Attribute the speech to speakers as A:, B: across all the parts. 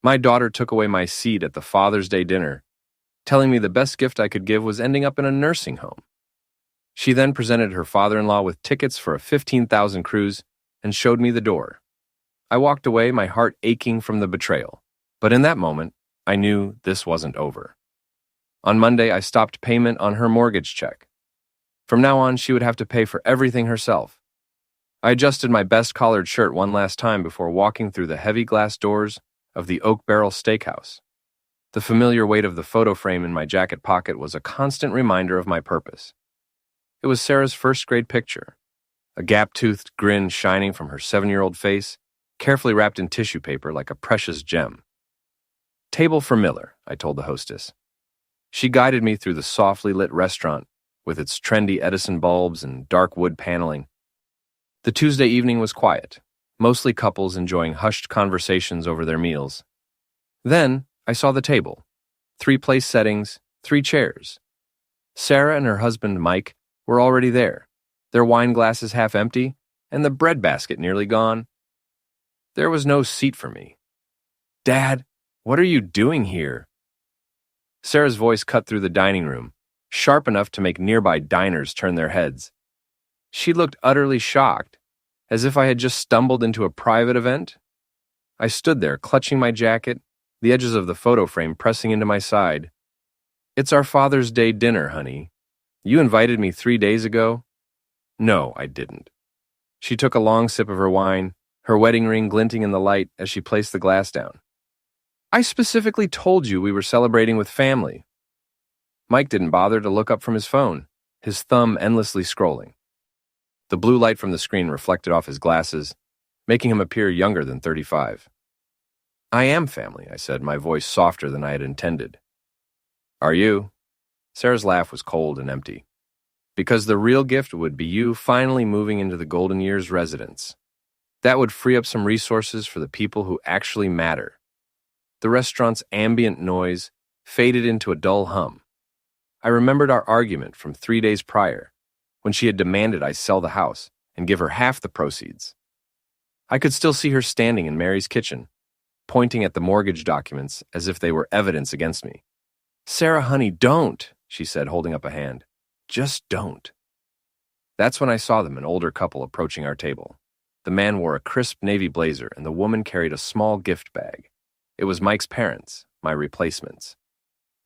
A: My daughter took away my seat at the Father's Day dinner, telling me the best gift I could give was ending up in a nursing home. She then presented her father-in-law with tickets for a 15,000 cruise and showed me the door. I walked away, my heart aching from the betrayal. But in that moment, I knew this wasn't over. On Monday, I stopped payment on her mortgage check. From now on, she would have to pay for everything herself. I adjusted my best collared shirt one last time before walking through the heavy glass doors of the Oak Barrel Steakhouse. The familiar weight of the photo frame in my jacket pocket was a constant reminder of my purpose. It was Sarah's first-grade picture, a gap-toothed grin shining from her 7-year-old face, carefully wrapped in tissue paper like a precious gem. "Table for Miller," I told the hostess. She guided me through the softly lit restaurant with its trendy Edison bulbs and dark wood paneling. The Tuesday evening was quiet, mostly couples enjoying hushed conversations over their meals. Then I saw the table. 3 place settings, 3 chairs. Sarah and her husband, Mike, were already there, their wine glasses half empty and the bread basket nearly gone. There was no seat for me. "Dad, what are you doing here?" Sarah's voice cut through the dining room, sharp enough to make nearby diners turn their heads. She looked utterly shocked, as if I had just stumbled into a private event. I stood there, clutching my jacket, the edges of the photo frame pressing into my side. "It's our Father's Day dinner, honey. You invited me 3 days ago?" "No, I didn't." She took a long sip of her wine, her wedding ring glinting in the light as she placed the glass down. "I specifically told you we were celebrating with family." Mike didn't bother to look up from his phone, his thumb endlessly scrolling. The blue light from the screen reflected off his glasses, making him appear younger than 35. "I am family," I said, my voice softer than I had intended. "Are you?" Sarah's laugh was cold and empty. "Because the real gift would be you finally moving into the Golden Years residence. That would free up some resources for the people who actually matter." The restaurant's ambient noise faded into a dull hum. I remembered our argument from 3 days prior, when she had demanded I sell the house and give her half the proceeds. I could still see her standing in Mary's kitchen, pointing at the mortgage documents as if they were evidence against me. "Sarah, honey, don't," she said, holding up a hand. "Just don't." That's when I saw them, an older couple approaching our table. The man wore a crisp navy blazer, and the woman carried a small gift bag. It was Mike's parents, my replacements.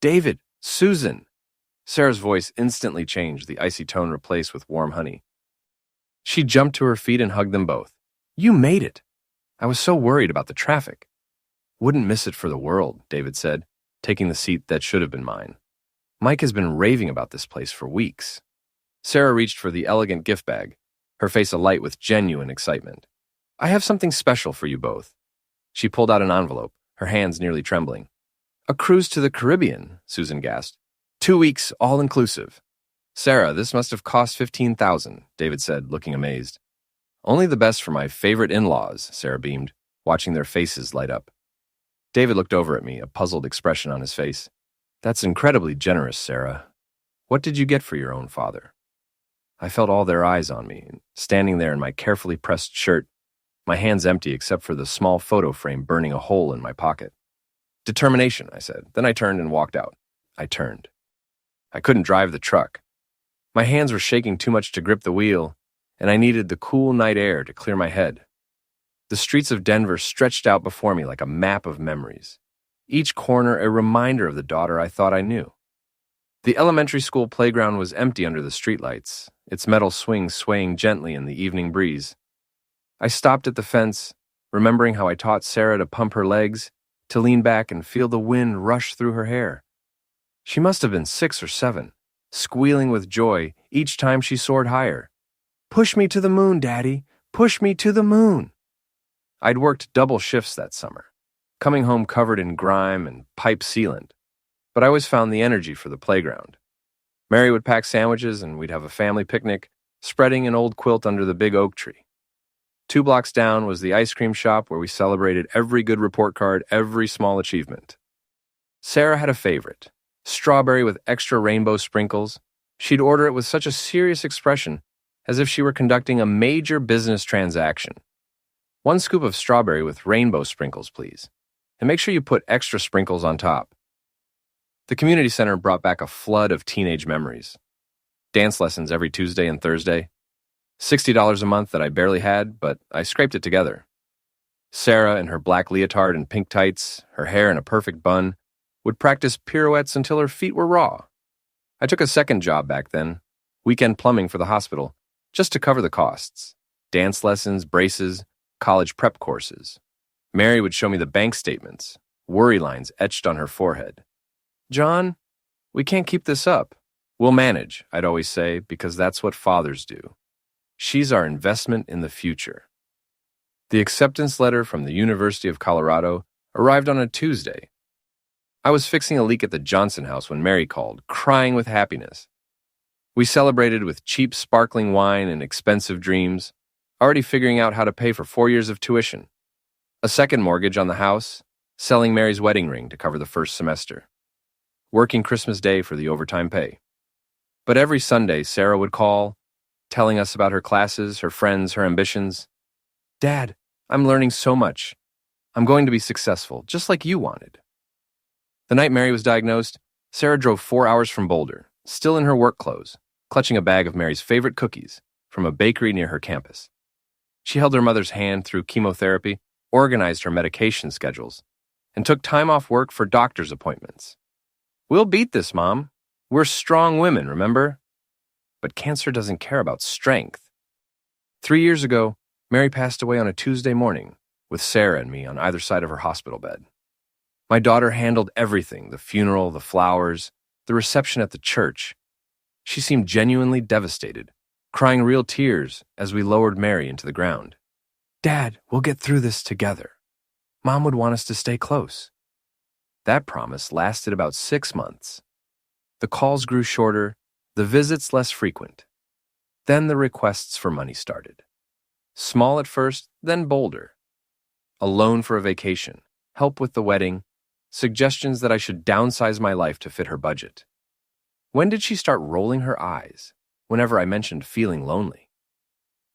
A: "David, Susan." Sarah's voice instantly changed, the icy tone replaced with warm honey. She jumped to her feet and hugged them both. "You made it. I was so worried about the traffic." "Wouldn't miss it for the world," David said, taking the seat that should have been mine. "Mike has been raving about this place for weeks." Sarah reached for the elegant gift bag, her face alight with genuine excitement. "I have something special for you both." She pulled out an envelope, her hands nearly trembling. "A cruise to the Caribbean," Susan gasped. 2 weeks, all-inclusive." "Sarah, this must have cost $15,000, David said, looking amazed. "Only the best for my favorite in-laws," Sarah beamed, watching their faces light up. David looked over at me, a puzzled expression on his face. "That's incredibly generous, Sarah. What did you get for your own father?" I felt all their eyes on me, standing there in my carefully pressed shirt, my hands empty except for the small photo frame burning a hole in my pocket. "Determination," I said. Then I turned and walked out. I turned. I couldn't drive the truck. My hands were shaking too much to grip the wheel, and I needed the cool night air to clear my head. The streets of Denver stretched out before me like a map of memories, each corner a reminder of the daughter I thought I knew. The elementary school playground was empty under the streetlights, its metal swings swaying gently in the evening breeze. I stopped at the fence, remembering how I taught Sarah to pump her legs, to lean back and feel the wind rush through her hair. She must have been 6 or 7, squealing with joy each time she soared higher. "Push me to the moon, Daddy! Push me to the moon!" I'd worked double shifts that summer, coming home covered in grime and pipe sealant, but I always found the energy for the playground. Mary would pack sandwiches and we'd have a family picnic, spreading an old quilt under the big oak tree. 2 blocks down was the ice cream shop where we celebrated every good report card, every small achievement. Sarah had a favorite. Strawberry with extra rainbow sprinkles. She'd order it with such a serious expression, as if she were conducting a major business transaction. "1 scoop of strawberry with rainbow sprinkles, please." And make sure you put extra sprinkles on top. The community center brought back a flood of teenage memories. Dance lessons every Tuesday and Thursday. $60 a month that I barely had, but I scraped it together. Sarah, in her black leotard and pink tights, her hair in a perfect bun, would practice pirouettes until her feet were raw. I took a second job back then, weekend plumbing for the hospital, just to cover the costs. Dance lessons, braces, college prep courses. Mary would show me the bank statements, worry lines etched on her forehead. "John, we can't keep this up. We'll manage," I'd always say, because that's what fathers do. She's our investment in the future. The acceptance letter from the University of Colorado arrived on a Tuesday. I was fixing a leak at the Johnson house when Mary called, crying with happiness. We celebrated with cheap sparkling wine and expensive dreams, already figuring out how to pay for 4 years of tuition. A second mortgage on the house, selling Mary's wedding ring to cover the first semester. Working Christmas Day for the overtime pay. But every Sunday, Sarah would call, telling us about her classes, her friends, her ambitions. "Dad, I'm learning so much. I'm going to be successful, just like you wanted." The night Mary was diagnosed, Sarah drove 4 hours from Boulder, still in her work clothes, clutching a bag of Mary's favorite cookies from a bakery near her campus. She held her mother's hand through chemotherapy, organized her medication schedules, and took time off work for doctor's appointments. "We'll beat this, Mom. We're strong women, remember?" But cancer doesn't care about strength. 3 years ago, Mary passed away on a Tuesday morning, with Sarah and me on either side of her hospital bed. My daughter handled everything, the funeral, the flowers, the reception at the church. She seemed genuinely devastated, crying real tears as we lowered Mary into the ground. "Dad, we'll get through this together. Mom would want us to stay close." That promise lasted about 6 months. The calls grew shorter, the visits less frequent. Then the requests for money started. Small at first, then bolder. A loan for a vacation, help with the wedding, suggestions that I should downsize my life to fit her budget. When did she start rolling her eyes whenever I mentioned feeling lonely?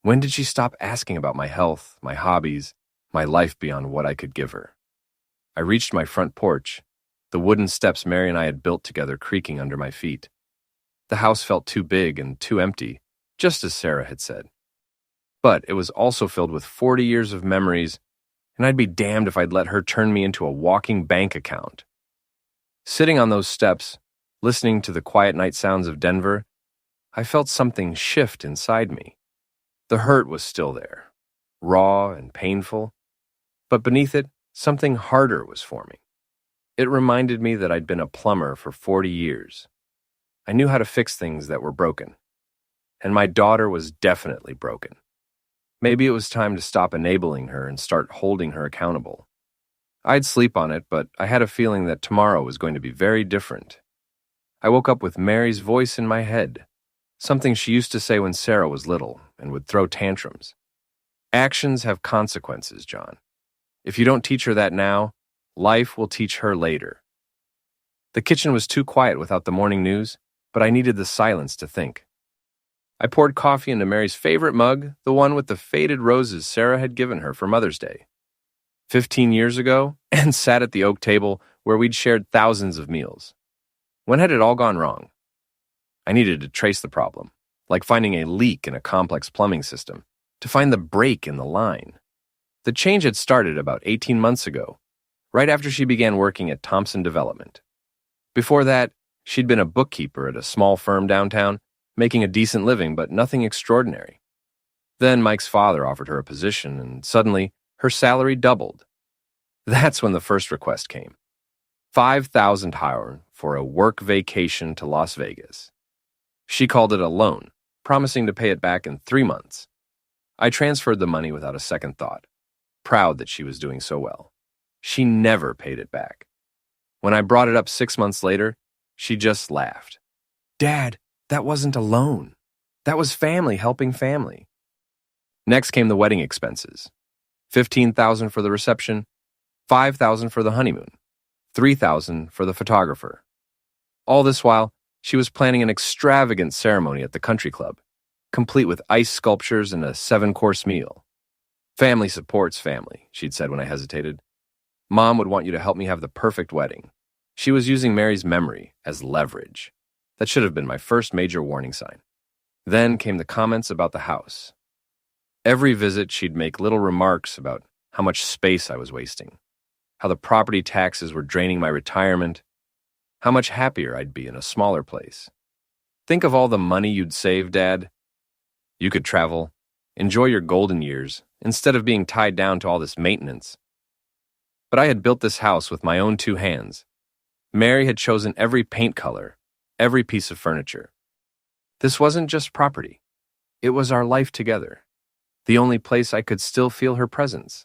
A: When did she stop asking about my health, my hobbies, my life beyond what I could give her? I reached my front porch, the wooden steps Mary and I had built together creaking under my feet. The house felt too big and too empty, just as Sarah had said. But it was also filled with 40 years of memories, and I'd be damned if I'd let her turn me into a walking bank account. Sitting on those steps, listening to the quiet night sounds of Denver, I felt something shift inside me. The hurt was still there, raw and painful, but beneath it, something harder was forming. It reminded me that I'd been a plumber for 40 years. I knew how to fix things that were broken. And my daughter was definitely broken. Maybe it was time to stop enabling her and start holding her accountable. I'd sleep on it, but I had a feeling that tomorrow was going to be very different. I woke up with Mary's voice in my head, something she used to say when Sarah was little and would throw tantrums. "Actions have consequences, John. If you don't teach her that now, life will teach her later." The kitchen was too quiet without the morning news, but I needed the silence to think. I poured coffee into Mary's favorite mug, the one with the faded roses Sarah had given her for Mother's Day 15 years ago, and sat at the oak table where we'd shared thousands of meals. When had it all gone wrong? I needed to trace the problem, like finding a leak in a complex plumbing system, to find the break in the line. The change had started about 18 months ago, right after she began working at Thompson Development. Before that, she'd been a bookkeeper at a small firm downtown, making a decent living, but nothing extraordinary. Then Mike's father offered her a position, and suddenly, her salary doubled. That's when the first request came. $5,000 for a work vacation to Las Vegas. She called it a loan, promising to pay it back in 3 months. I transferred the money without a second thought, proud that she was doing so well. She never paid it back. When I brought it up 6 months later, she just laughed. "Dad, that wasn't a loan. That was family helping family." Next came the wedding expenses. $15,000 for the reception, $5,000 for the honeymoon, $3,000 for the photographer. All this while, she was planning an extravagant ceremony at the country club, complete with ice sculptures and a 7-course meal. "Family supports family," she'd said when I hesitated. Mom would want you to help me have the perfect wedding. She was using Mary's memory as leverage. That should have been my first major warning sign. Then came the comments about the house. Every visit, she'd make little remarks about how much space I was wasting, how the property taxes were draining my retirement, how much happier I'd be in a smaller place. Think of all the money you'd save, Dad. You could travel, enjoy your golden years, instead of being tied down to all this maintenance. But I had built this house with my own 2 hands. Mary had chosen every paint color, every piece of furniture. This wasn't just property. It was our life together, the only place I could still feel her presence.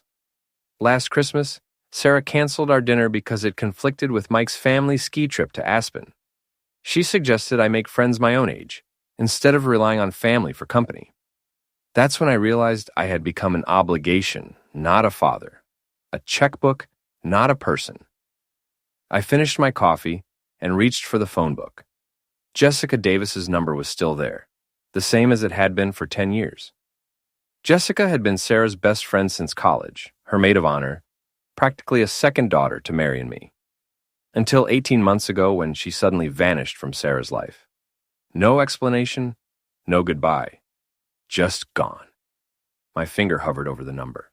A: Last Christmas, Sarah canceled our dinner because it conflicted with Mike's family ski trip to Aspen. She suggested I make friends my own age, instead of relying on family for company. That's when I realized I had become an obligation, not a father. A checkbook, not a person. I finished my coffee and reached for the phone book. Jessica Davis's number was still there, the same as it had been for 10 years. Jessica had been Sarah's best friend since college, her maid of honor, practically a second daughter to Mary and me. Until 18 months ago when she suddenly vanished from Sarah's life. No explanation, no goodbye. Just gone. My finger hovered over the number.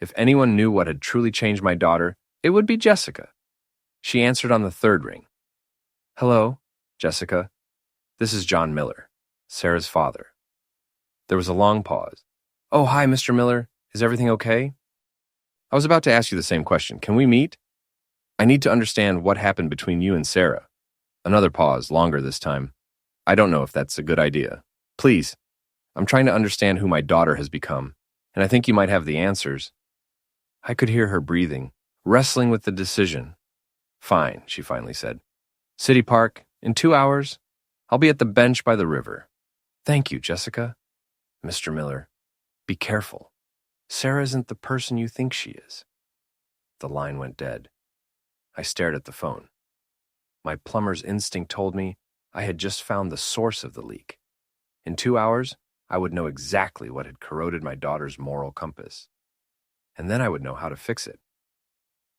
A: If anyone knew what had truly changed my daughter, it would be Jessica. She answered on the 3rd ring. Hello, Jessica. This is John Miller, Sarah's father. There was a long pause. Oh, hi, Mr. Miller. Is everything okay? I was about to ask you the same question. Can we meet? I need to understand what happened between you and Sarah. Another pause, longer this time. I don't know if that's a good idea. Please. I'm trying to understand who my daughter has become, and I think you might have the answers. I could hear her breathing, wrestling with the decision. Fine, she finally said. City Park, in 2 hours. I'll be at the bench by the river. Thank you, Jessica. Mr. Miller, be careful. Sarah isn't the person you think she is. The line went dead. I stared at the phone. My plumber's instinct told me I had just found the source of the leak. In 2 hours, I would know exactly what had corroded my daughter's moral compass. And then I would know how to fix it.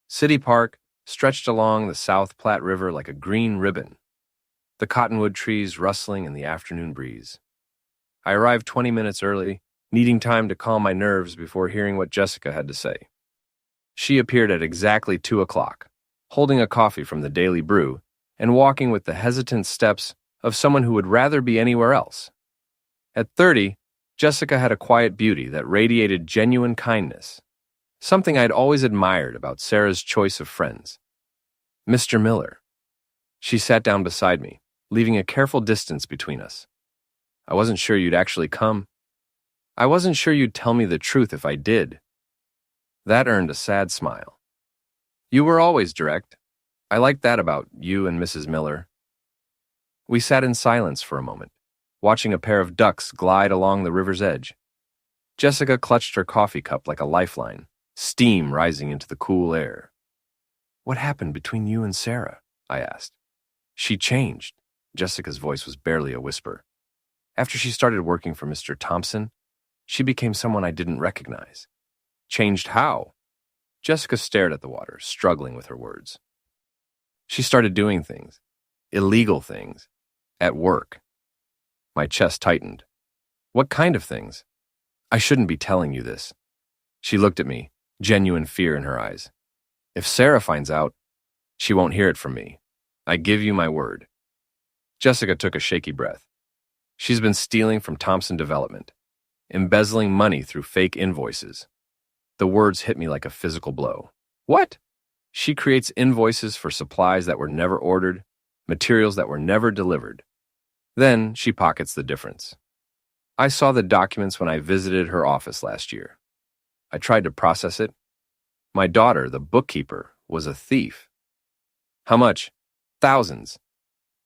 A: City Park stretched along the South Platte River like a green ribbon, the cottonwood trees rustling in the afternoon breeze. I arrived 20 minutes early, needing time to calm my nerves before hearing what Jessica had to say. She appeared at exactly 2 o'clock, holding a coffee from the Daily Brew and walking with the hesitant steps of someone who would rather be anywhere else. At 30, Jessica had a quiet beauty that radiated genuine kindness, something I'd always admired about Sarah's choice of friends. Mr. Miller. She sat down beside me, leaving a careful distance between us. I wasn't sure you'd actually come. I wasn't sure you'd tell me the truth if I did. That earned a sad smile. You were always direct. I liked that about you and Mrs. Miller. We sat in silence for a moment, watching a pair of ducks glide along the river's edge. Jessica clutched her coffee cup like a lifeline, steam rising into the cool air. What happened between you and Sarah? I asked. She changed. Jessica's voice was barely a whisper. After she started working for Mr. Thompson, she became someone I didn't recognize. Changed how? Jessica stared at the water, struggling with her words. She started doing things, illegal things, at work. My chest tightened. What kind of things? I shouldn't be telling you this. She looked at me, genuine fear in her eyes. If Sarah finds out, she won't hear it from me. I give you my word. Jessica took a shaky breath. She's been stealing from Thompson Development, embezzling money through fake invoices. The words hit me like a physical blow. What? She creates invoices for supplies that were never ordered, materials that were never delivered. Then she pockets the difference. I saw the documents when I visited her office last year. I tried to process it. My daughter, the bookkeeper, was a thief. How much? Thousands.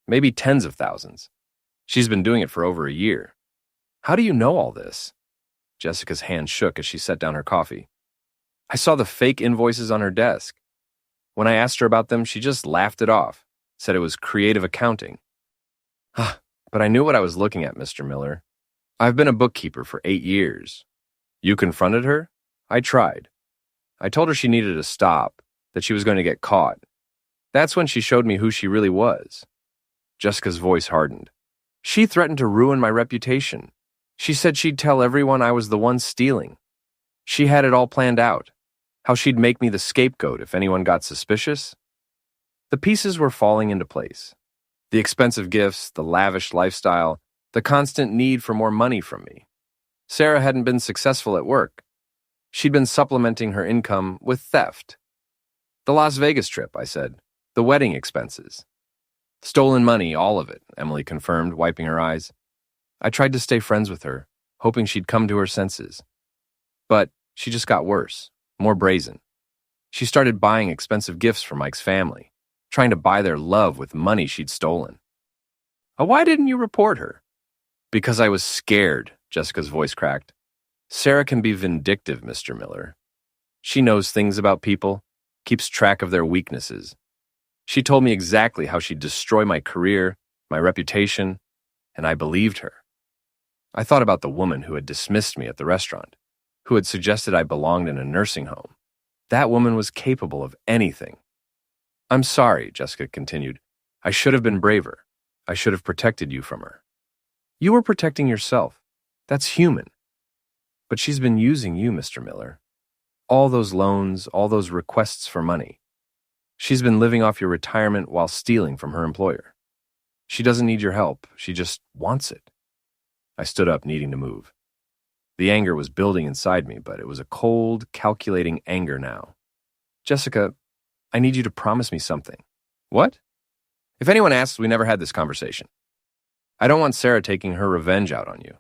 A: Maybe tens of thousands. She's been doing it for over a year. How do you know all this? Jessica's hand shook as she set down her coffee. I saw the fake invoices on her desk. When I asked her about them, she just laughed it off, said it was creative accounting. But I knew what I was looking at, Mr. Miller. I've been a bookkeeper for 8 years. You confronted her? I tried. I told her she needed to stop, that she was going to get caught. That's when she showed me who she really was. Jessica's voice hardened. She threatened to ruin my reputation. She said she'd tell everyone I was the one stealing. She had it all planned out, how she'd make me the scapegoat if anyone got suspicious. The pieces were falling into place. The expensive gifts, the lavish lifestyle, the constant need for more money from me. Sarah hadn't been successful at work. She'd been supplementing her income with theft. The Las Vegas trip, I said. The wedding expenses. Stolen money, all of it, Emily confirmed, wiping her eyes. I tried to stay friends with her, hoping she'd come to her senses. But she just got worse, more brazen. She started buying expensive gifts for Mike's family, trying to buy their love with money she'd stolen. Why didn't you report her? Because I was scared, Jessica's voice cracked. Sarah can be vindictive, Mr. Miller. She knows things about people, keeps track of their weaknesses. She told me exactly how she'd destroy my career, my reputation, and I believed her. I thought about the woman who had dismissed me at the restaurant, who had suggested I belonged in a nursing home. That woman was capable of anything. I'm sorry, Jessica continued. I should have been braver. I should have protected you from her. You were protecting yourself. That's human. But she's been using you, Mr. Miller. All those loans, all those requests for money. She's been living off your retirement while stealing from her employer. She doesn't need your help. She just wants it. I stood up, needing to move. The anger was building inside me, but it was a cold, calculating anger now. Jessica, I need you to promise me something. What? If anyone asks, we never had this conversation. I don't want Sarah taking her revenge out on you.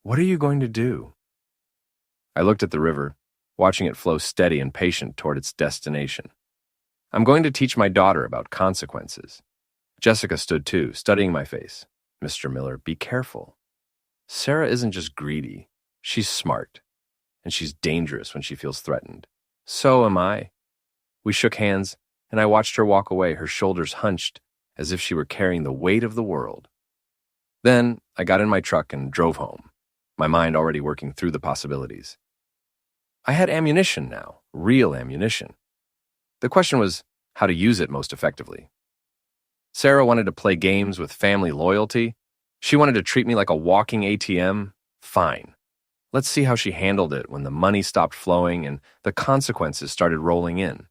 A: What are you going to do? I looked at the river, watching it flow steady and patient toward its destination. I'm going to teach my daughter about consequences. Jessica stood too, studying my face. Mr. Miller, be careful. Sarah isn't just greedy. She's smart. And she's dangerous when she feels threatened. So am I. We shook hands, and I watched her walk away, her shoulders hunched, as if she were carrying the weight of the world. Then I got in my truck and drove home, my mind already working through the possibilities. I had ammunition now, real ammunition. The question was how to use it most effectively. Sarah wanted to play games with family loyalty. She wanted to treat me like a walking ATM. Fine. Let's see how she handled it when the money stopped flowing and the consequences started rolling in.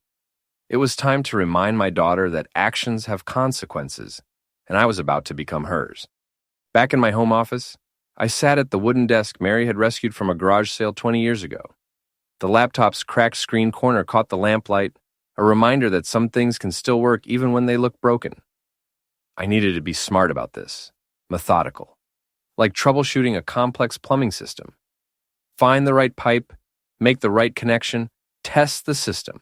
A: It was time to remind my daughter that actions have consequences, and I was about to become hers. Back in my home office, I sat at the wooden desk Mary had rescued from a garage sale 20 years ago. The laptop's cracked screen corner caught the lamplight, a reminder that some things can still work even when they look broken. I needed to be smart about this, methodical, like troubleshooting a complex plumbing system. Find the right pipe, make the right connection, test the system.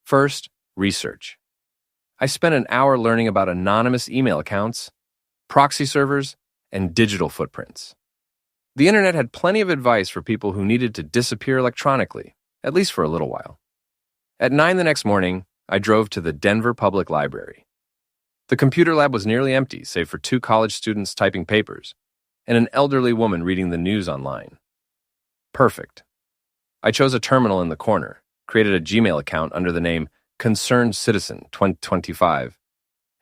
A: First, research. I spent an hour learning about anonymous email accounts, proxy servers, and digital footprints. The internet had plenty of advice for people who needed to disappear electronically, at least for a little while. At 9 the next morning, I drove to the Denver Public Library. The computer lab was nearly empty, save for 2 college students typing papers, and an elderly woman reading the news online. Perfect. I chose a terminal in the corner, created a Gmail account under the name Concerned Citizen 2025,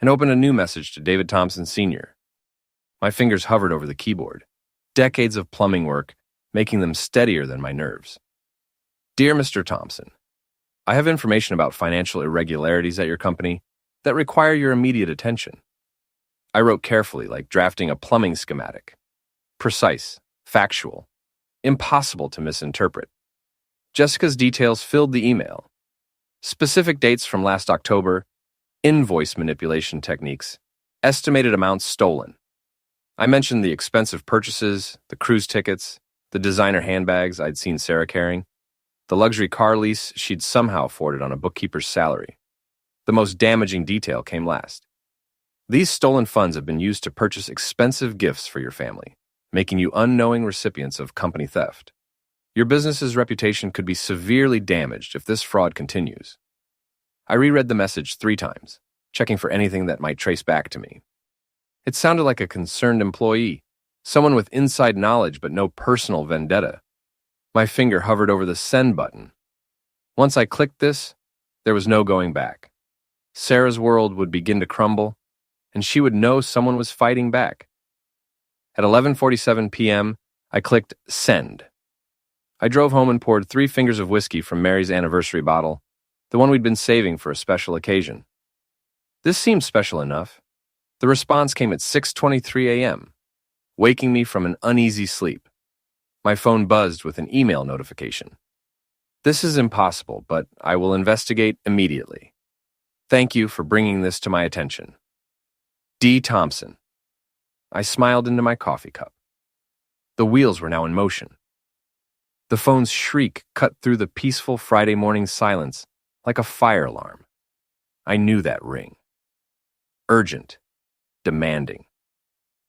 A: and opened a new message to David Thompson Sr. My fingers hovered over the keyboard, decades of plumbing work making them steadier than my nerves. Dear Mr. Thompson, I have information about financial irregularities at your company that require your immediate attention. I wrote carefully, like drafting a plumbing schematic. Precise, factual, impossible to misinterpret. Jessica's details filled the email. Specific dates from last October, invoice manipulation techniques, estimated amounts stolen. I mentioned the expensive purchases, the cruise tickets, the designer handbags I'd seen Sarah carrying, the luxury car lease she'd somehow afforded on a bookkeeper's salary. The most damaging detail came last. These stolen funds have been used to purchase expensive gifts for your family, making you unknowing recipients of company theft. Your business's reputation could be severely damaged if this fraud continues. I reread the message 3 times, checking for anything that might trace back to me. It sounded like a concerned employee, someone with inside knowledge but no personal vendetta. My finger hovered over the send button. Once I clicked this, There was no going back. Sarah's world would begin to crumble, and she would know someone was fighting back. At 11:47 p.m., I clicked send. I drove home and poured 3 fingers of whiskey from Mary's anniversary bottle, the one we'd been saving for a special occasion. This seemed special enough. The response came at 6:23 a.m., waking me from an uneasy sleep. My phone buzzed with an email notification. This is impossible, but I will investigate immediately. Thank you for bringing this to my attention. D. Thompson. I smiled into my coffee cup. The wheels were now in motion. The phone's shriek cut through the peaceful Friday morning silence like a fire alarm. I knew that ring. Urgent, demanding,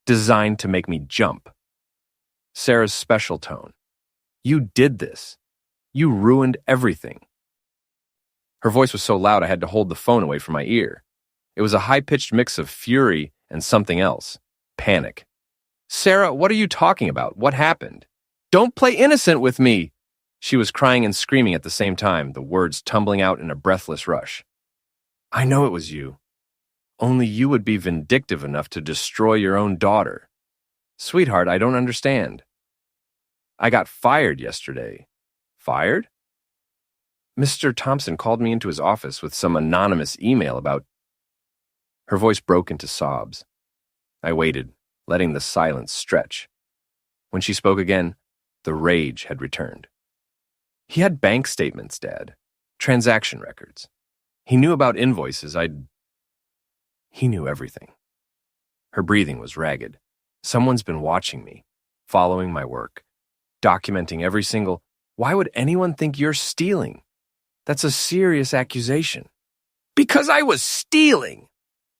A: designed to make me jump. Sarah's special tone. You did this. You ruined everything. Her voice was so loud I had to hold the phone away from my ear. It was a high-pitched mix of fury and something else. Panic. Sarah, what are you talking about? What happened? Don't play innocent with me! She was crying and screaming at the same time, the words tumbling out in a breathless rush. I know it was you. Only you would be vindictive enough to destroy your own daughter. Sweetheart, I don't understand. I got fired yesterday. Fired? Mr. Thompson called me into his office with some anonymous email about... Her voice broke into sobs. I waited, letting the silence stretch. When she spoke again, the rage had returned. He had bank statements, Dad. Transaction records. He knew about invoices. He knew everything. Her breathing was ragged. Someone's been watching me, following my work, documenting every single... Why would anyone think you're stealing? That's a serious accusation. Because I was stealing!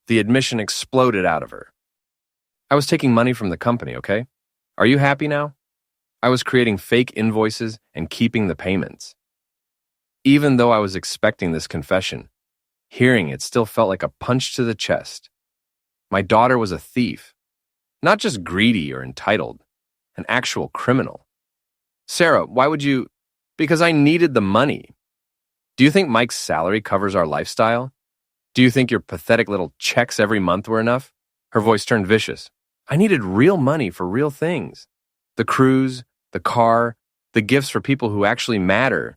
A: The admission exploded out of her. I was taking money from the company, okay? Are you happy now? I was creating fake invoices and keeping the payments. Even though I was expecting this confession, hearing it still felt like a punch to the chest. My daughter was a thief, not just greedy or entitled, an actual criminal. Sarah, why would you... Because I needed the money. Do you think Mike's salary covers our lifestyle? Do you think your pathetic little checks every month were enough? Her voice turned vicious. I needed real money for real things. The cruise, the car, the gifts for people who actually matter.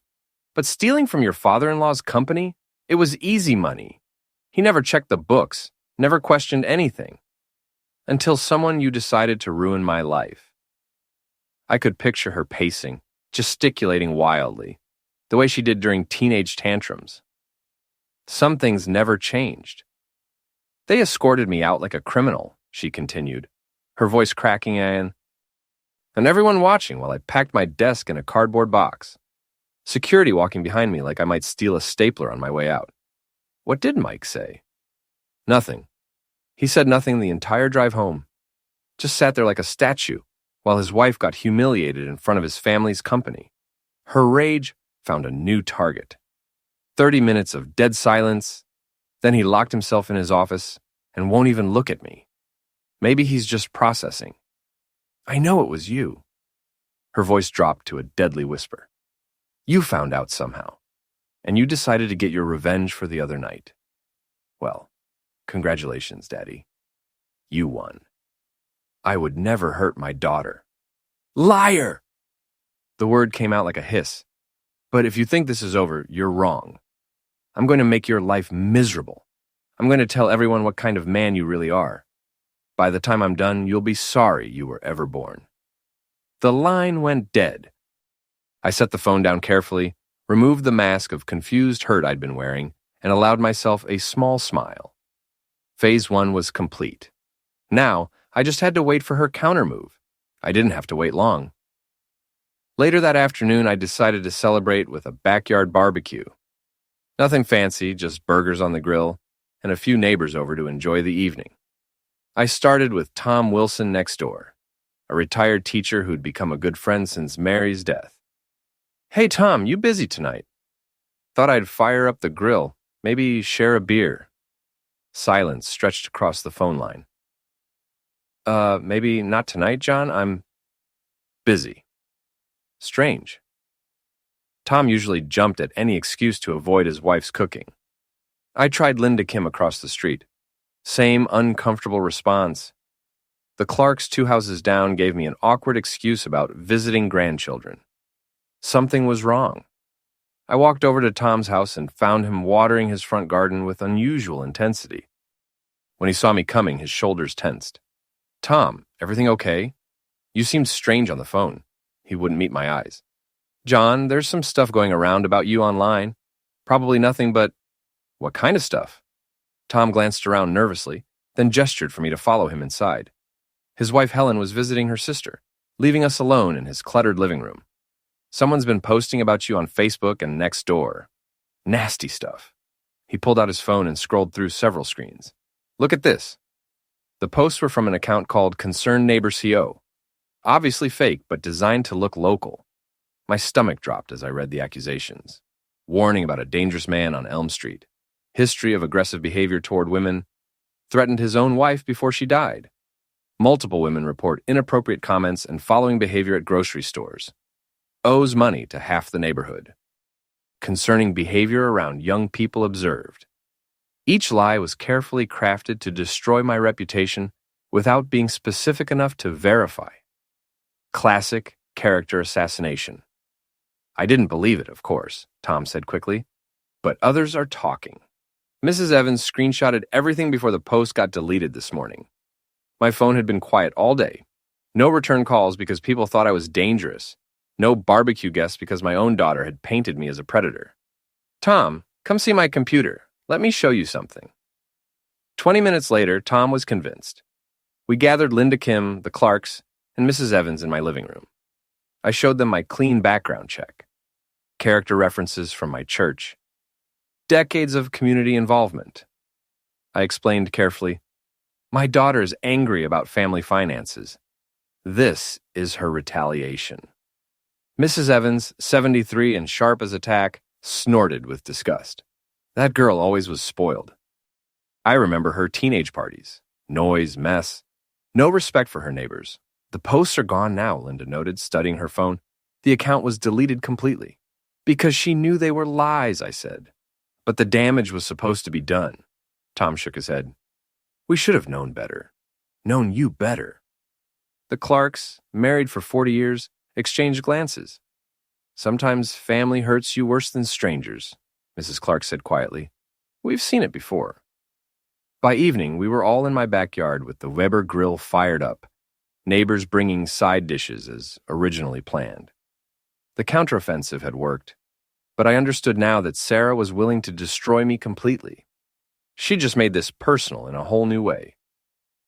A: But stealing from your father-in-law's company? It was easy money. He never checked the books, never questioned anything. Until someone you decided to ruin my life. I could picture her pacing, gesticulating wildly, the way she did during teenage tantrums. Some things never changed. They escorted me out like a criminal, she continued, her voice cracking and everyone watching while I packed my desk in a cardboard box. Security walking behind me like I might steal a stapler on my way out. What did Mike say? Nothing. He said nothing the entire drive home. Just sat there like a statue while his wife got humiliated in front of his family's company. Her rage found a new target. 30 minutes of dead silence. Then he locked himself in his office and won't even look at me. Maybe he's just processing. I know it was you. Her voice dropped to a deadly whisper. You found out somehow, and you decided to get your revenge for the other night. Well, congratulations, Daddy. You won. I would never hurt my daughter. Liar! The word came out like a hiss. But if you think this is over, you're wrong. I'm going to make your life miserable. I'm going to tell everyone what kind of man you really are. By the time I'm done, you'll be sorry you were ever born. The line went dead. I set the phone down carefully, removed the mask of confused hurt I'd been wearing, and allowed myself a small smile. Phase 1 was complete. Now, I just had to wait for her countermove. I didn't have to wait long. Later that afternoon, I decided to celebrate with a backyard barbecue. Nothing fancy, just burgers on the grill, and a few neighbors over to enjoy the evening. I started with Tom Wilson next door, a retired teacher who'd become a good friend since Mary's death. Hey, Tom, you busy tonight? Thought I'd fire up the grill, maybe share a beer. Silence stretched across the phone line. Maybe not tonight, John. I'm busy. Strange. Tom usually jumped at any excuse to avoid his wife's cooking. I tried Linda Kim across the street. Same uncomfortable response. The Clarks 2 houses down gave me an awkward excuse about visiting grandchildren. Something was wrong. I walked over to Tom's house and found him watering his front garden with unusual intensity. When he saw me coming, his shoulders tensed. "Tom, everything okay? You seemed strange on the phone." He wouldn't meet my eyes. "John, there's some stuff going around about you online. Probably nothing but—" "What kind of stuff?" Tom glanced around nervously, then gestured for me to follow him inside. His wife Helen was visiting her sister, leaving us alone in his cluttered living room. "Someone's been posting about you on Facebook and next door. Nasty stuff." He pulled out his phone and scrolled through several screens. "Look at this." The posts were from an account called Concerned Neighbor CO. Obviously fake, but designed to look local. My stomach dropped as I read the accusations. Warning about a dangerous man on Elm Street. History of aggressive behavior toward women. Threatened his own wife before she died. Multiple women report inappropriate comments and following behavior at grocery stores. Owes money to half the neighborhood. Concerning behavior around young people observed. Each lie was carefully crafted to destroy my reputation without being specific enough to verify. Classic character assassination. I didn't believe it, of course, Tom said quickly, but others are talking. Mrs. Evans screenshotted everything before the post got deleted this morning. My phone had been quiet all day. No return calls because people thought I was dangerous. No barbecue guests because my own daughter had painted me as a predator. "Tom, come see my computer. Let me show you something." 20 minutes later, Tom was convinced. We gathered Linda Kim, the Clarks, and Mrs. Evans in my living room. I showed them my clean background check. Character references from my church. Decades of community involvement. I explained carefully, "My daughter is angry about family finances. This is her retaliation." Mrs. Evans, 73 and sharp as a tack, snorted with disgust. That girl always was spoiled. I remember her teenage parties. Noise, mess. No respect for her neighbors. "The posts are gone now," Linda noted, studying her phone. "The account was deleted completely." "Because she knew they were lies," I said. "But the damage was supposed to be done." Tom shook his head. "We should have known better. Known you better." The Clarks, married for 40 years, exchanged glances. "Sometimes family hurts you worse than strangers," Mrs. Clark said quietly. "We've seen it before." By evening, we were all in my backyard with the Weber grill fired up, neighbors bringing side dishes as originally planned. The counteroffensive had worked, but I understood now that Sarah was willing to destroy me completely. She just made this personal in a whole new way.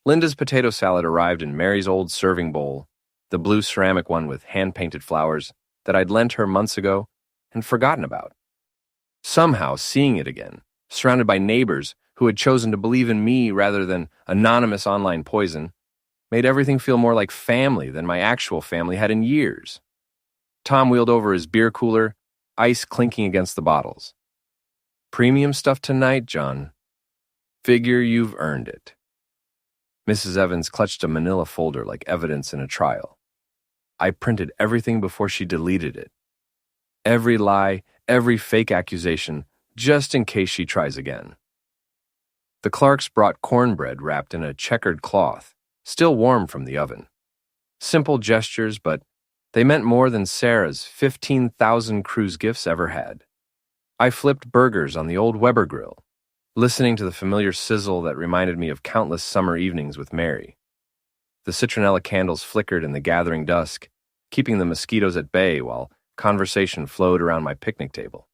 A: Linda's potato salad arrived in Mary's old serving bowl, the blue ceramic one with hand-painted flowers that I'd lent her months ago and forgotten about. Somehow, seeing it again, surrounded by neighbors who had chosen to believe in me rather than anonymous online poison, made everything feel more like family than my actual family had in years. Tom wheeled over his beer cooler, ice clinking against the bottles. "Premium stuff tonight, John. Figure you've earned it." Mrs. Evans clutched a manila folder like evidence in a trial. I printed everything before she deleted it. Every lie, every fake accusation, just in case she tries again. The Clarks brought cornbread wrapped in a checkered cloth, still warm from the oven. Simple gestures, but they meant more than Sarah's 15,000 cruise gifts ever had. I flipped burgers on the old Weber grill, listening to the familiar sizzle that reminded me of countless summer evenings with Mary. The citronella candles flickered in the gathering dusk, keeping the mosquitoes at bay while conversation flowed around my picnic table.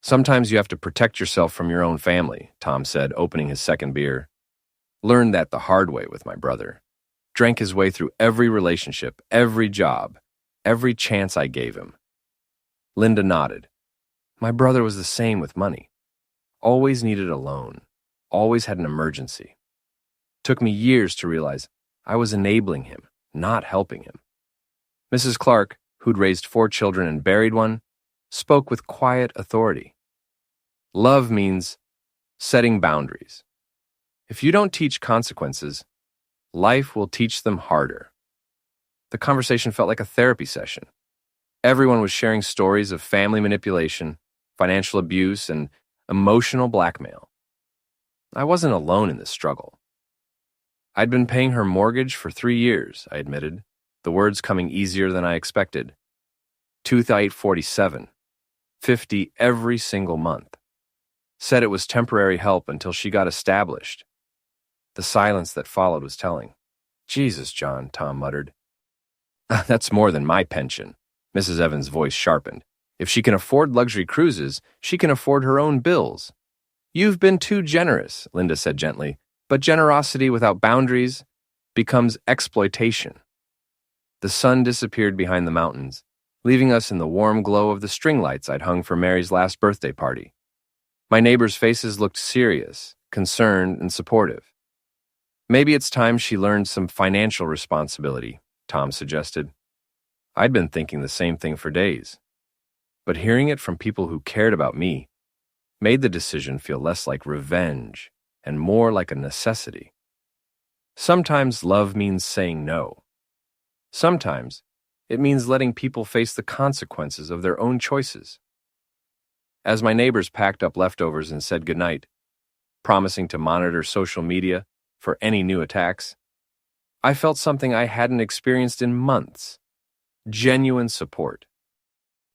A: "Sometimes you have to protect yourself from your own family," Tom said, opening his second beer. "Learned that the hard way with my brother. Drank his way through every relationship, every job, every chance I gave him." Linda nodded. "My brother was the same with money. Always needed a loan. Always had an emergency. Took me years to realize I was enabling him, not helping him." Mrs. Clark, who'd raised 4 children and buried one, spoke with quiet authority. "Love means setting boundaries. If you don't teach consequences, life will teach them harder." The conversation felt like a therapy session. Everyone was sharing stories of family manipulation, financial abuse, and emotional blackmail. I wasn't alone in this struggle. I'd been paying her mortgage for 3 years, I admitted, the words coming easier than I expected. 2,847, 50 every single month. Said it was temporary help until she got established. The silence that followed was telling. Jesus, John, Tom muttered. That's more than my pension. Mrs. Evans' voice sharpened. If she can afford luxury cruises, she can afford her own bills. You've been too generous, Linda said gently, but generosity without boundaries becomes exploitation. The sun disappeared behind the mountains, leaving us in the warm glow of the string lights I'd hung for Mary's last birthday party. My neighbors' faces looked serious, concerned, and supportive. Maybe it's time she learned some financial responsibility, Tom suggested. I'd been thinking the same thing for days. But hearing it from people who cared about me made the decision feel less like revenge and more like a necessity. Sometimes love means saying no. Sometimes it means letting people face the consequences of their own choices. As my neighbors packed up leftovers and said goodnight, promising to monitor social media for any new attacks, I felt something I hadn't experienced in months. Genuine support.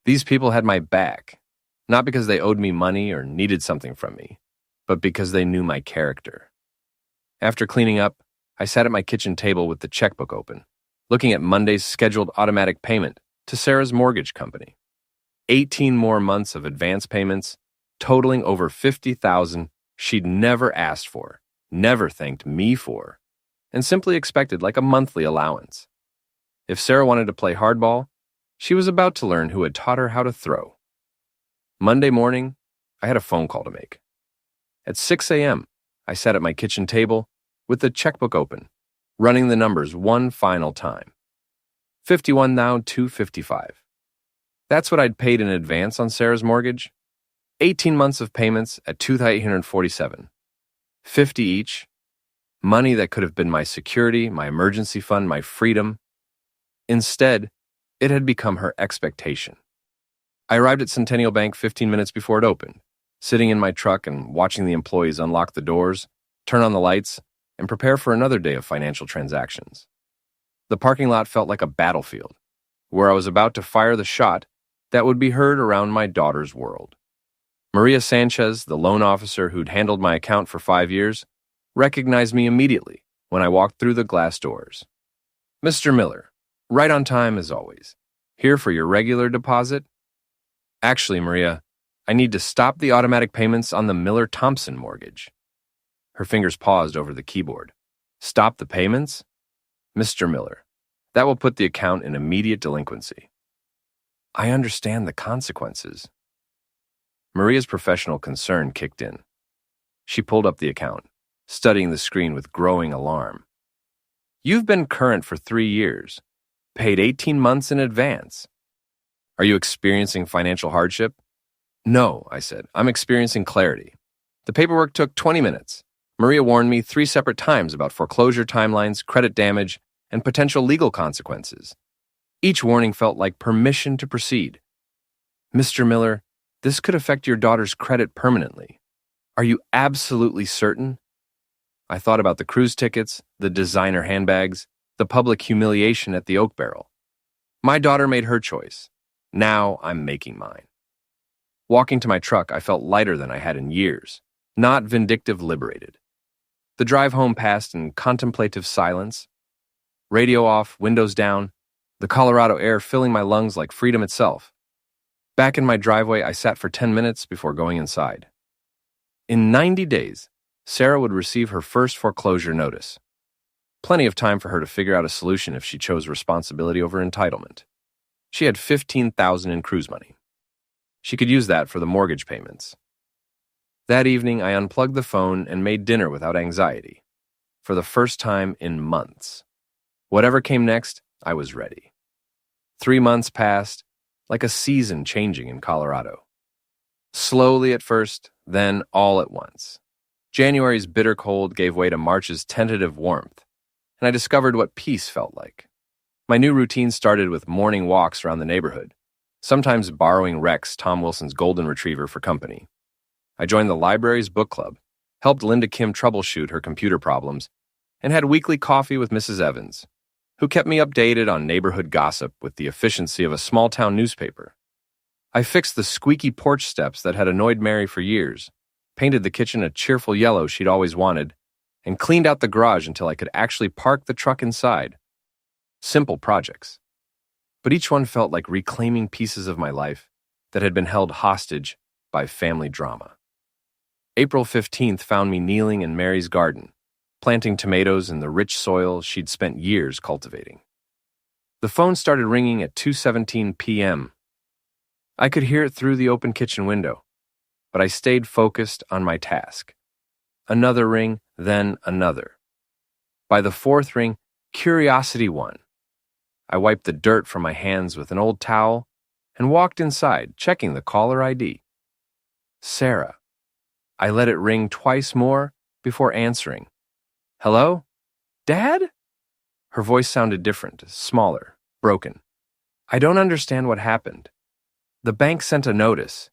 A: These people had my back, not because they owed me money or needed something from me, but because they knew my character. After cleaning up, I sat at my kitchen table with the checkbook open, looking at Monday's scheduled automatic payment to Sarah's mortgage company. 18 more months of advance payments, totaling over $50,000 she'd never asked for, never thanked me for, and simply expected like a monthly allowance. If Sarah wanted to play hardball, she was about to learn who had taught her how to throw. Monday morning, I had a phone call to make. At 6 a.m., I sat at my kitchen table with the checkbook open, running the numbers one final time. 51 now, 255. That's what I'd paid in advance on Sarah's mortgage. 18 months of payments at $2,847. 50 each. Money that could have been my security, my emergency fund, my freedom. Instead, it had become her expectation. I arrived at Centennial Bank 15 minutes before it opened, sitting in my truck and watching the employees unlock the doors, turn on the lights, and prepare for another day of financial transactions. The parking lot felt like a battlefield, where I was about to fire the shot that would be heard around my daughter's world. Maria Sanchez, the loan officer who'd handled my account for 5 years, recognized me immediately when I walked through the glass doors. Mr. Miller, right on time as always. Here for your regular deposit? Actually, Maria, I need to stop the automatic payments on the Miller-Thompson mortgage. Her fingers paused over the keyboard. Stop the payments? Mr. Miller, that will put the account in immediate delinquency. I understand the consequences. Maria's professional concern kicked in. She pulled up the account, studying the screen with growing alarm. You've been current for 3 years, paid 18 months in advance. Are you experiencing financial hardship? No, I said. I'm experiencing clarity. The paperwork took 20 minutes. Maria warned me 3 separate times about foreclosure timelines, credit damage, and potential legal consequences. Each warning felt like permission to proceed. Mr. Miller, this could affect your daughter's credit permanently. Are you absolutely certain? I thought about the cruise tickets, the designer handbags, the public humiliation at the Oak Barrel. My daughter made her choice. Now I'm making mine. Walking to my truck, I felt lighter than I had in years, not vindictive, liberated. The drive home passed in contemplative silence. Radio off, windows down, the Colorado air filling my lungs like freedom itself. Back in my driveway, I sat for 10 minutes before going inside. In 90 days, Sarah would receive her first foreclosure notice. Plenty of time for her to figure out a solution if she chose responsibility over entitlement. She had $15,000 in cruise money. She could use that for the mortgage payments. That evening, I unplugged the phone and made dinner without anxiety. For the first time in months. Whatever came next, I was ready. 3 months passed, like a season changing in Colorado. Slowly at first, then all at once. January's bitter cold gave way to March's tentative warmth, and I discovered what peace felt like. My new routine started with morning walks around the neighborhood, sometimes borrowing Rex, Tom Wilson's golden retriever, for company. I joined the library's book club, helped Linda Kim troubleshoot her computer problems, and had weekly coffee with Mrs. Evans, who kept me updated on neighborhood gossip with the efficiency of a small-town newspaper. I fixed the squeaky porch steps that had annoyed Mary for years, painted the kitchen a cheerful yellow she'd always wanted, and cleaned out the garage until I could actually park the truck inside. Simple projects. But each one felt like reclaiming pieces of my life that had been held hostage by family drama. April 15th found me kneeling in Mary's garden, planting tomatoes in the rich soil she'd spent years cultivating. The phone started ringing at 2:17 p.m. I could hear it through the open kitchen window, but I stayed focused on my task. Another ring, then another. By the fourth ring, curiosity won. I wiped the dirt from my hands with an old towel and walked inside, checking the caller ID. Sarah. I let it ring twice more before answering. Hello? Dad? Her voice sounded different, smaller, broken. I don't understand what happened. The bank sent a notice.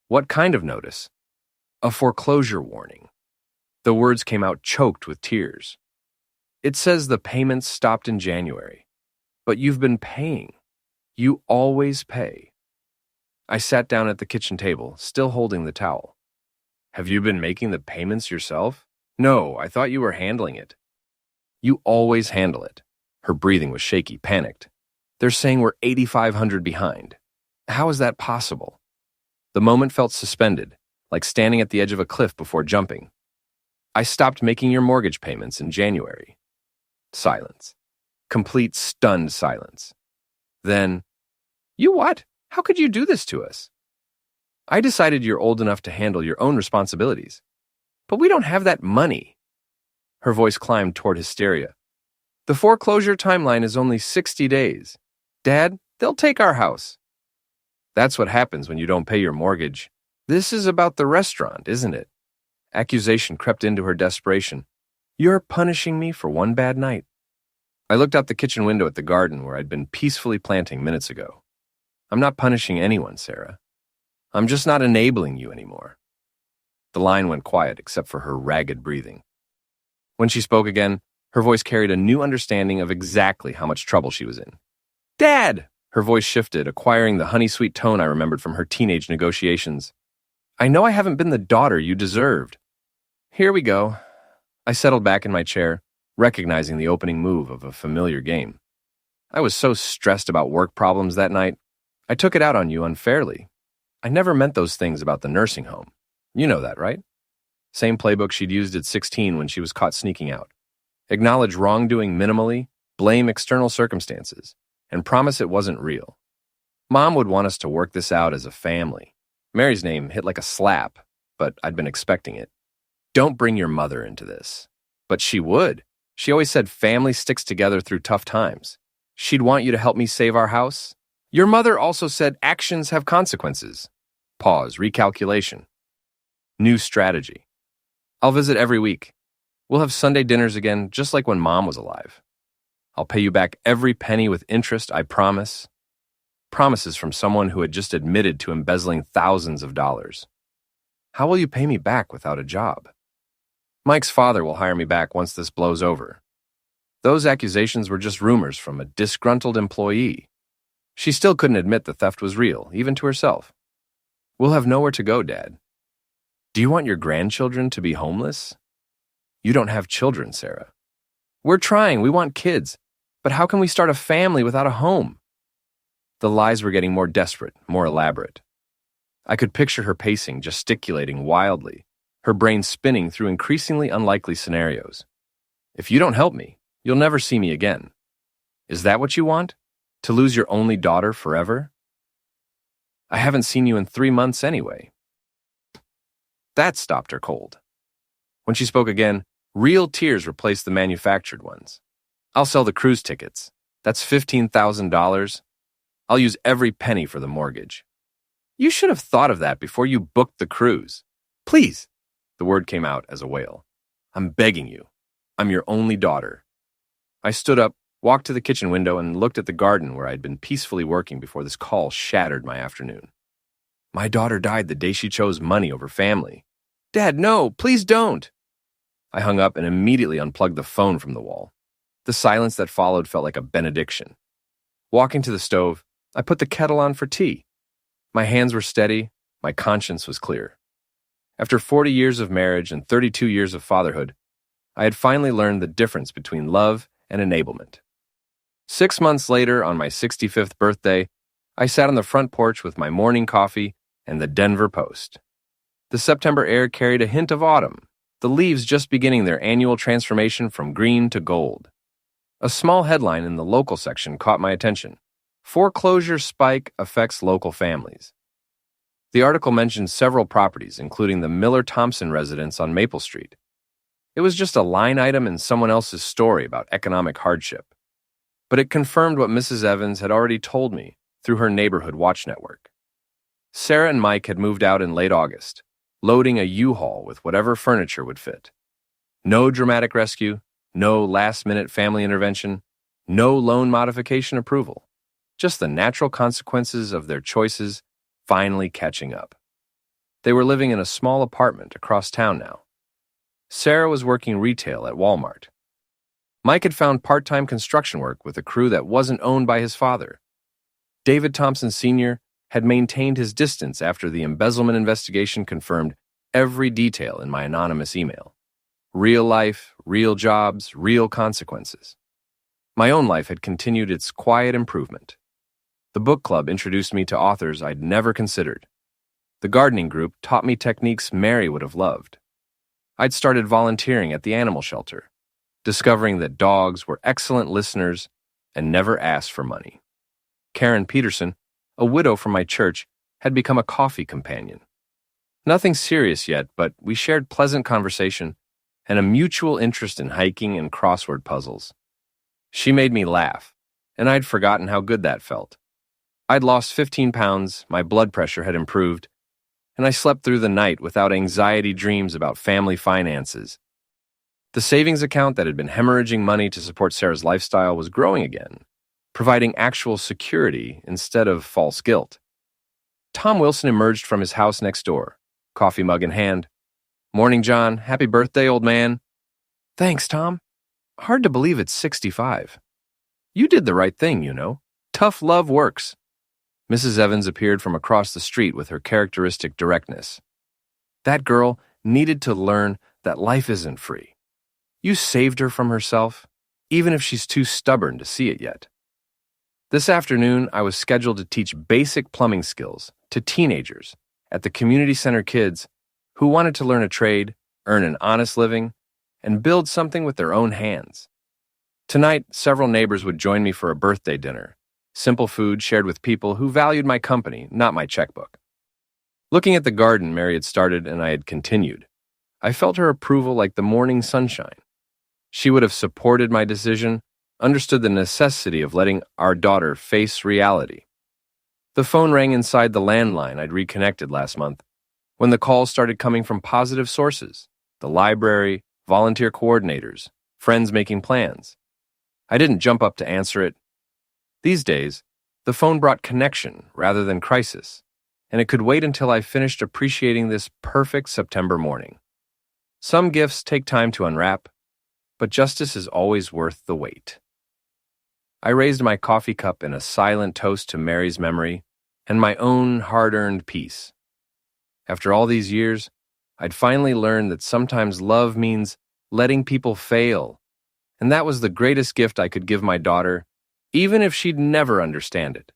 A: What kind of notice? A foreclosure warning. The words came out choked with tears. It says the payments stopped in January, but you've been paying. You always pay. I sat down at the kitchen table, still holding the towel. Have you been making the payments yourself? No, I thought you were handling it. You always handle it. Her breathing was shaky, panicked. They're saying we're $8,500 behind. How is that possible? The moment felt suspended, like standing at the edge of a cliff before jumping. I stopped making your mortgage payments in January. Silence. Complete stunned silence. Then, you what? How could you do this to us? I decided you're old enough to handle your own responsibilities. But we don't have that money. Her voice climbed toward hysteria. The foreclosure timeline is only 60 days. Dad, they'll take our house. That's what happens when you don't pay your mortgage. This is about the restaurant, isn't it? Accusation crept into her desperation. You're punishing me for one bad night. I looked out the kitchen window at the garden where I'd been peacefully planting minutes ago. I'm not punishing anyone, Sarah. I'm just not enabling you anymore. The line went quiet except for her ragged breathing. When she spoke again, her voice carried a new understanding of exactly how much trouble she was in. Dad! Her voice shifted, acquiring the honey-sweet tone I remembered from her teenage negotiations. I know I haven't been the daughter you deserved. Here we go. I settled back in my chair, recognizing the opening move of a familiar game. I was so stressed about work problems that night, I took it out on you unfairly. I never meant those things about the nursing home. You know that, right? Same playbook she'd used at 16 when she was caught sneaking out. Acknowledge wrongdoing minimally, blame external circumstances, and promise it wasn't real. Mom would want us to work this out as a family. Mary's name hit like a slap, but I'd been expecting it. Don't bring your mother into this. But she would. She always said family sticks together through tough times. She'd want you to help me save our house. Your mother also said actions have consequences. Pause, recalculation. New strategy. I'll visit every week. We'll have Sunday dinners again, just like when Mom was alive. I'll pay you back every penny with interest, I promise. Promises from someone who had just admitted to embezzling thousands of dollars. How will you pay me back without a job? Mike's father will hire me back once this blows over. Those accusations were just rumors from a disgruntled employee. She still couldn't admit the theft was real, even to herself. We'll have nowhere to go, Dad. Do you want your grandchildren to be homeless? You don't have children, Sarah. We're trying, we want kids. But how can we start a family without a home? The lies were getting more desperate, more elaborate. I could picture her pacing, gesticulating wildly, her brain spinning through increasingly unlikely scenarios. If you don't help me, you'll never see me again. Is that what you want? To lose your only daughter forever? I haven't seen you in 3 months anyway. That stopped her cold. When she spoke again, real tears replaced the manufactured ones. I'll sell the cruise tickets. That's $15,000. I'll use every penny for the mortgage. You should have thought of that before you booked the cruise. Please. The word came out as a wail. I'm begging you. I'm your only daughter. I stood up, walked to the kitchen window, and looked at the garden where I'd been peacefully working before this call shattered my afternoon. My daughter died the day she chose money over family. Dad, no, please don't. I hung up and immediately unplugged the phone from the wall. The silence that followed felt like a benediction. Walking to the stove, I put the kettle on for tea. My hands were steady, my conscience was clear. After 40 years of marriage and 32 years of fatherhood, I had finally learned the difference between love and enablement. 6 months later, on my 65th birthday, I sat on the front porch with my morning coffee and the Denver Post. The September air carried a hint of autumn, the leaves just beginning their annual transformation from green to gold. A small headline in the local section caught my attention. Foreclosure spike affects local families. The article mentioned several properties, including the Miller-Thompson residence on Maple Street. It was just a line item in someone else's story about economic hardship. But it confirmed what Mrs. Evans had already told me through her neighborhood watch network. Sarah and Mike had moved out in late August, loading a U-Haul with whatever furniture would fit. No dramatic rescue, no last-minute family intervention, no loan modification approval. Just the natural consequences of their choices finally catching up. They were living in a small apartment across town now. Sarah was working retail at Walmart. Mike had found part-time construction work with a crew that wasn't owned by his father. David Thompson Sr. had maintained his distance after the embezzlement investigation confirmed every detail in my anonymous email. Real life, real jobs, real consequences. My own life had continued its quiet improvement. The book club introduced me to authors I'd never considered. The gardening group taught me techniques Mary would have loved. I'd started volunteering at the animal shelter, discovering that dogs were excellent listeners and never asked for money. Karen Peterson, a widow from my church, had become a coffee companion. Nothing serious yet, but we shared pleasant conversation and a mutual interest in hiking and crossword puzzles. She made me laugh, and I'd forgotten how good that felt. I'd lost 15 pounds, my blood pressure had improved, and I slept through the night without anxiety dreams about family finances. The savings account that had been hemorrhaging money to support Sarah's lifestyle was growing again, providing actual security instead of false guilt. Tom Wilson emerged from his house next door, coffee mug in hand. "Morning, John. Happy birthday, old man." "Thanks, Tom. Hard to believe it's 65. You did the right thing, you know. Tough love works." Mrs. Evans appeared from across the street with her characteristic directness. That girl needed to learn that life isn't free. You saved her from herself, even if she's too stubborn to see it yet. This afternoon, I was scheduled to teach basic plumbing skills to teenagers at the community center kids who wanted to learn a trade, earn an honest living, and build something with their own hands. Tonight, several neighbors would join me for a birthday dinner, simple food shared with people who valued my company, not my checkbook. Looking at the garden Mary had started and I had continued, I felt her approval like the morning sunshine. She would have supported my decision, understood the necessity of letting our daughter face reality. The phone rang inside the landline I'd reconnected last month, when the calls started coming from positive sources, the library, volunteer coordinators, friends making plans. I didn't jump up to answer it. These days, the phone brought connection rather than crisis, and it could wait until I finished appreciating this perfect September morning. Some gifts take time to unwrap, but justice is always worth the wait. I raised my coffee cup in a silent toast to Mary's memory and my own hard-earned peace. After all these years, I'd finally learned that sometimes love means letting people fail, and that was the greatest gift I could give my daughter, even if she'd never understand it.